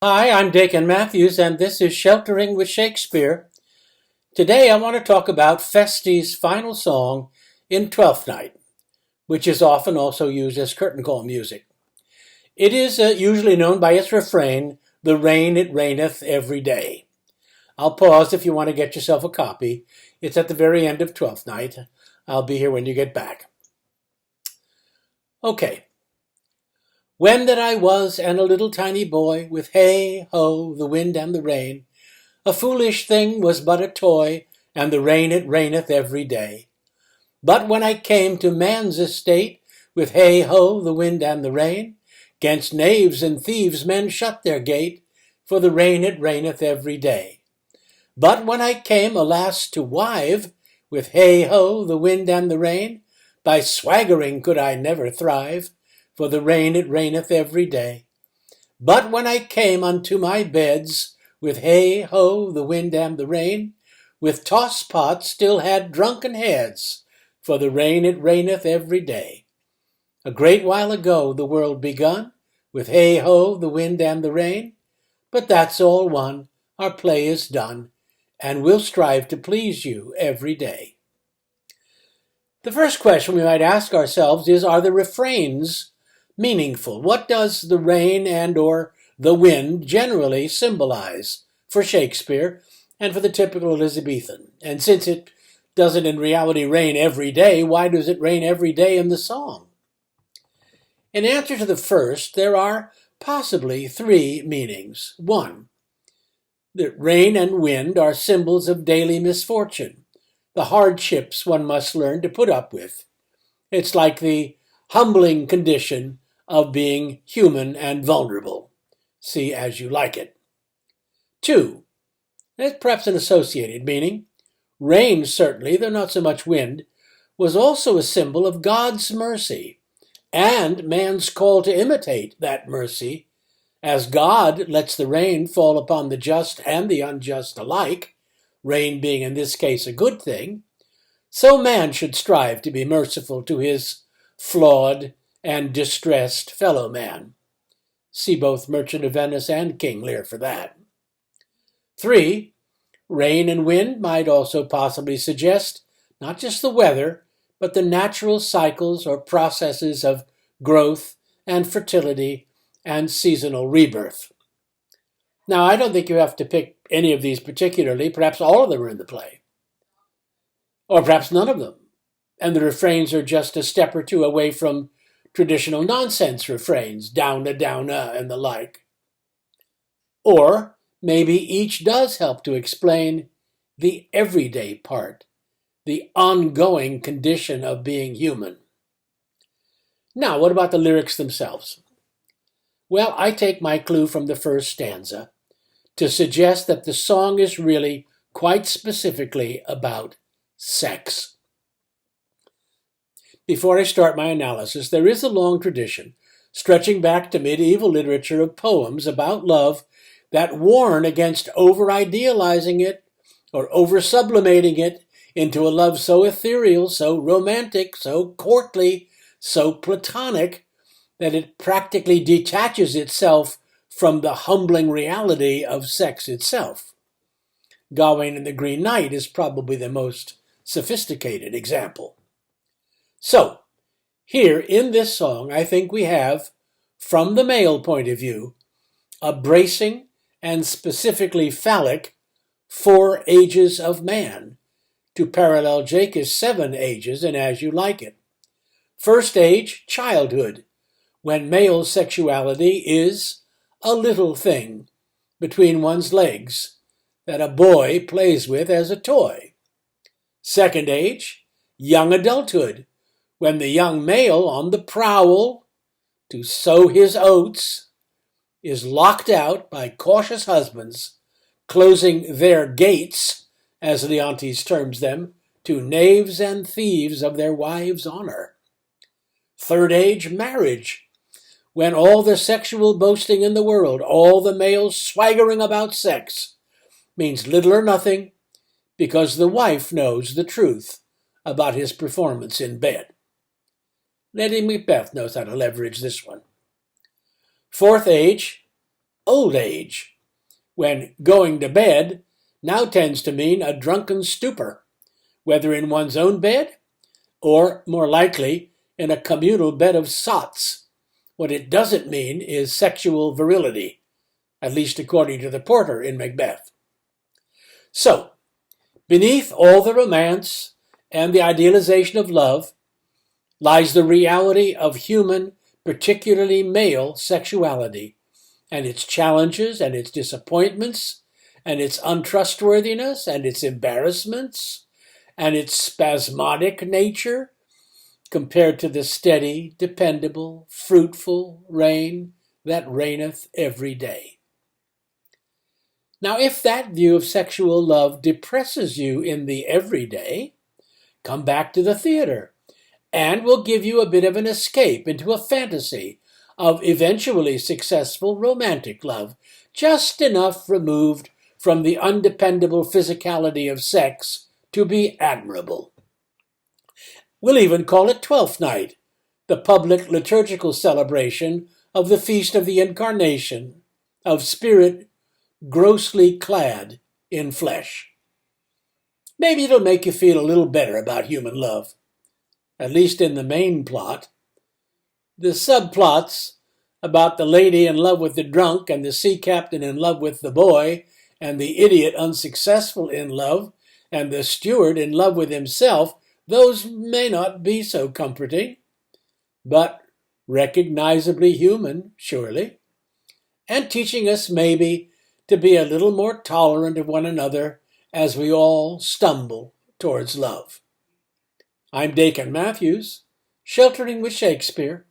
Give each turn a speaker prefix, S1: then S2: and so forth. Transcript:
S1: Hi, I'm Dakin Matthews, and this is Sheltering with Shakespeare. Today I want to talk about Feste's final song in Twelfth Night, which is often also used as curtain call music. It is usually known by its refrain, "The rain it raineth every day." I'll pause if you want to get yourself a copy. It's at the very end of Twelfth Night. I'll be here when you get back. Okay. When that I was and a little tiny boy, with hey, ho, the wind and the rain, a foolish thing was but a toy, and the rain it raineth every day. But when I came to man's estate, with hey ho, the wind and the rain, 'gainst knaves and thieves men shut their gate, for the rain it raineth every day. But when I came, alas, to wive, with hey ho, the wind and the rain, by swaggering could I never thrive, for the rain it raineth every day. But when I came unto my beds, with hey ho, the wind and the rain, with toss pots still had drunken heads, for the rain it raineth every day. A great while ago the world begun, with hey ho, the wind and the rain, but that's all one, our play is done, and we'll strive to please you every day. The first question we might ask ourselves is, are the refrains meaningful? What does the rain and or the wind generally symbolize for Shakespeare and for the typical Elizabethan? And since it doesn't in reality rain every day, why does it rain every day in the song? In answer to the first, there are possibly three meanings. One, that rain and wind are symbols of daily misfortune, the hardships one must learn to put up with. It's like the humbling condition of being human and vulnerable. See as you like it. Two, there's perhaps an associated meaning. Rain, certainly, though not so much wind, was also a symbol of God's mercy and man's call to imitate that mercy. As God lets the rain fall upon the just and the unjust alike, rain being in this case a good thing, so man should strive to be merciful to his flawed and distressed fellow man. See both Merchant of Venice and King Lear for that. 3. Rain and wind might also possibly suggest not just the weather, but the natural cycles or processes of growth and fertility and seasonal rebirth. Now, I don't think you have to pick any of these particularly. Perhaps all of them are in the play. Or perhaps none of them. And the refrains are just a step or two away from traditional nonsense refrains, downa, downa, and the like. Or maybe each does help to explain the everyday part, the ongoing condition of being human. Now, what about the lyrics themselves? Well, I take my clue from the first stanza to suggest that the song is really quite specifically about sex. Before I start my analysis, there is a long tradition, stretching back to medieval literature, of poems about love that warn against over-idealizing it or over-sublimating it into a love so ethereal, so romantic, so courtly, so platonic, that it practically detaches itself from the humbling reality of sex itself. Gawain and the Green Knight is probably the most sophisticated example. So, here in this song, I think we have, from the male point of view, a bracing and specifically phallic 4 ages of man, to parallel Jake's 7 ages and As You Like It. First age, childhood, when male sexuality is a little thing between one's legs that a boy plays with as a toy. Second age, young adulthood, when the young male on the prowl to sow his oats is locked out by cautious husbands, closing their gates, as Leontes terms them, to knaves and thieves of their wives' honor. Third age, marriage, when all the sexual boasting in the world, all the males swaggering about sex, means little or nothing, because the wife knows the truth about his performance in bed. Lady Macbeth knows how to leverage this one. Fourth age, old age, when going to bed now tends to mean a drunken stupor, whether in one's own bed or, more likely, in a communal bed of sots. What it doesn't mean is sexual virility, at least according to the porter in Macbeth. So, beneath all the romance and the idealization of love lies the reality of human, particularly male, sexuality, and its challenges and its disappointments and its untrustworthiness and its embarrassments and its spasmodic nature compared to the steady, dependable, fruitful rain that reigneth every day. Now, if that view of sexual love depresses you in the everyday, come back to the theater, and we'll give you a bit of an escape into a fantasy of eventually successful romantic love, just enough removed from the undependable physicality of sex to be admirable. We'll even call it Twelfth Night, the public liturgical celebration of the Feast of the Incarnation, of spirit grossly clad in flesh. Maybe it'll make you feel a little better about human love, at least in the main plot. The subplots about the lady in love with the drunk and the sea captain in love with the boy and the idiot unsuccessful in love and the steward in love with himself, those may not be so comforting, but recognizably human, surely, and teaching us maybe to be a little more tolerant of one another as we all stumble towards love. I'm Deacon Matthews, sheltering with Shakespeare,